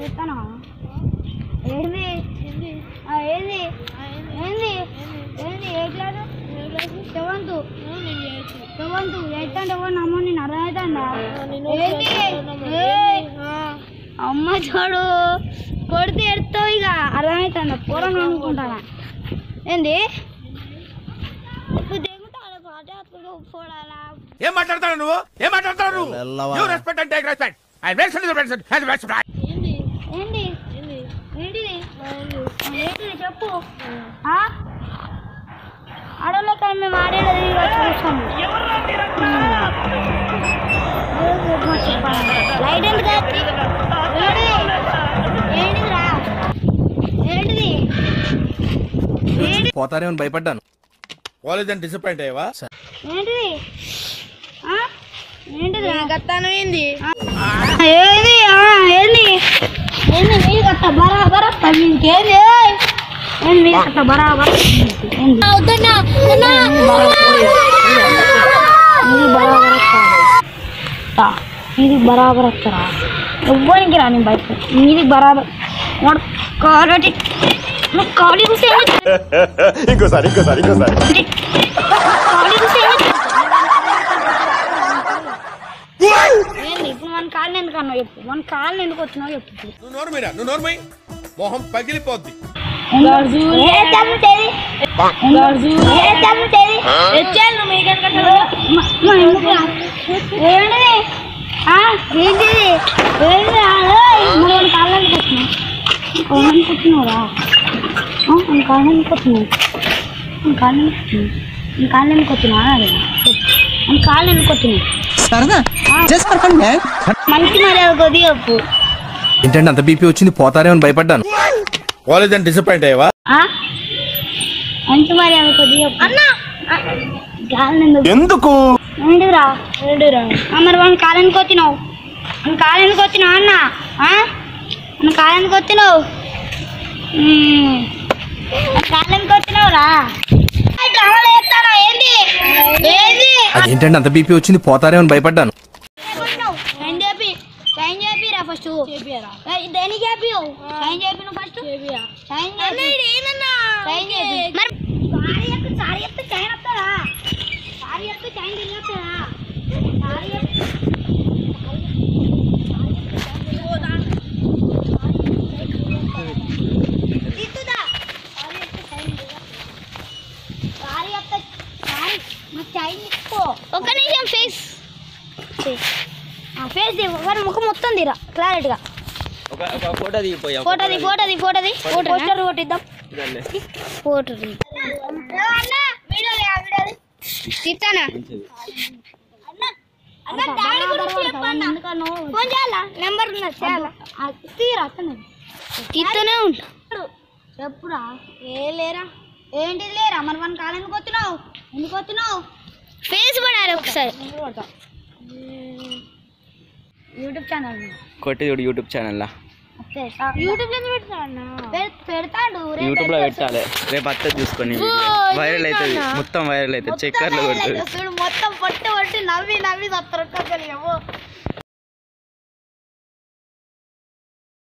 చెప్తానా ఏంది ఏంది ఏంది ఏంది ఏ క్లాసు సెవెంత్ ఎయిత్ అంటే అమ్మ నేను అర్థమవుతుందా అమ్మ చూడు కొడితే ఎడతావు ఇక అర్థమవుతుందా పూరం అనుకుంటానా ఏంది ఏం మాట్లాడతాడు నువ్వు ఏం మాట్లాడతాడు చెప్పు ఆడలో కానీ మేము ఆడేది చూస్తాము లైట్ ఏంటిదిరా ఏంటిది పోతారేమని భయపడ్డాను. కాలేజ్ అని డిసప్పాయింట్ అయ్యావా? ఏంటిది ఏంటిది గత్తాను ఏంది ఏది ఏంది ఏంది మీరు కట్ట బరాబర్ వస్తుంది ఇంకేంది ఏంది మీరు కట్ట బరాబర్ ఇది బరాబర్ వస్తా ఇది బరాబర్ వస్తారా ఎవ్వరికి రాని బయట ఇది బరాబర్ కాబట్టి ఖాళీ కూర్చో ఇంకోసారి ఇప్పుడు మన కాళ్ళని ఎందుకు అన్నావు చెప్పు మన కాళ్ళని ఎందుకు వచ్చినావు చెప్పు నువ్వు నోర్మై మొహం పగిలిపోద్ది. కాళ్ళనుకుంటున్నావురా కాళ్ళనుకుంటున్నావు మంచి మర్యాద కొద్ది చెప్పు ఏంటంటే అంత బీపీ వచ్చింది పోతారేమని భయపడ్డాను. కాలేజ్ అని డిసప్పాయింట్ అయ్యావా? మంచి మర్యాద కొద్ది చెప్పు ఎందుకు ఏంటిరా మరి మన కాలానికి వచ్చినావు అన్న కాలానికి వచ్చినావు రా ఏంటంటే అంత బీపీ వచ్చింది పోతారేమని భయపడ్డాను. సైన్ చేపిరా ఫస్ట్ దేనికి చేపివు సైన్ చేపి నువ్వు ఫస్ట్ సైన్ మరి సారీ చెప్తే చైన్ వస్తుందా సారీ చెప్తే చైన్ తిరిగొస్తుందా సారీ తీస్తుందా సారీ చెప్తే సారీ మరి చైన్ తీసుకో ఒక నిమిషం ఫేస్ ఫేస్ వారి ముఖం మొత్తం తీరా క్లారిటీగా ఫోటోది పోస్టర్ కొట్టిద్దాం ఫోటో తీస్తానా ఫోన్ చేయాలా నెంబర్ ఉన్నది చేయాలా తీరా తీస్తూనే ఉంటా చెప్పురా ఏ లేరా ఏంటిది లేరా మరి మన కాలు ఎందుకు వచ్చినావు ఫేస్ పడాలి ఒకసారి యూట్యూబ్ ఛానల్ కొట్టి చూడు యూట్యూబ్ ఛానల్ పెడతాడు యూట్యూబ్ లో పెట్టాలి రేపు అత్త చూసుకొని వైరల్ అవుతుంది మొత్తం వైరల్ అవుతుంది చక్కర్లు కొడుతుంది మొత్తం పట్టి నవ్వి సత్తరు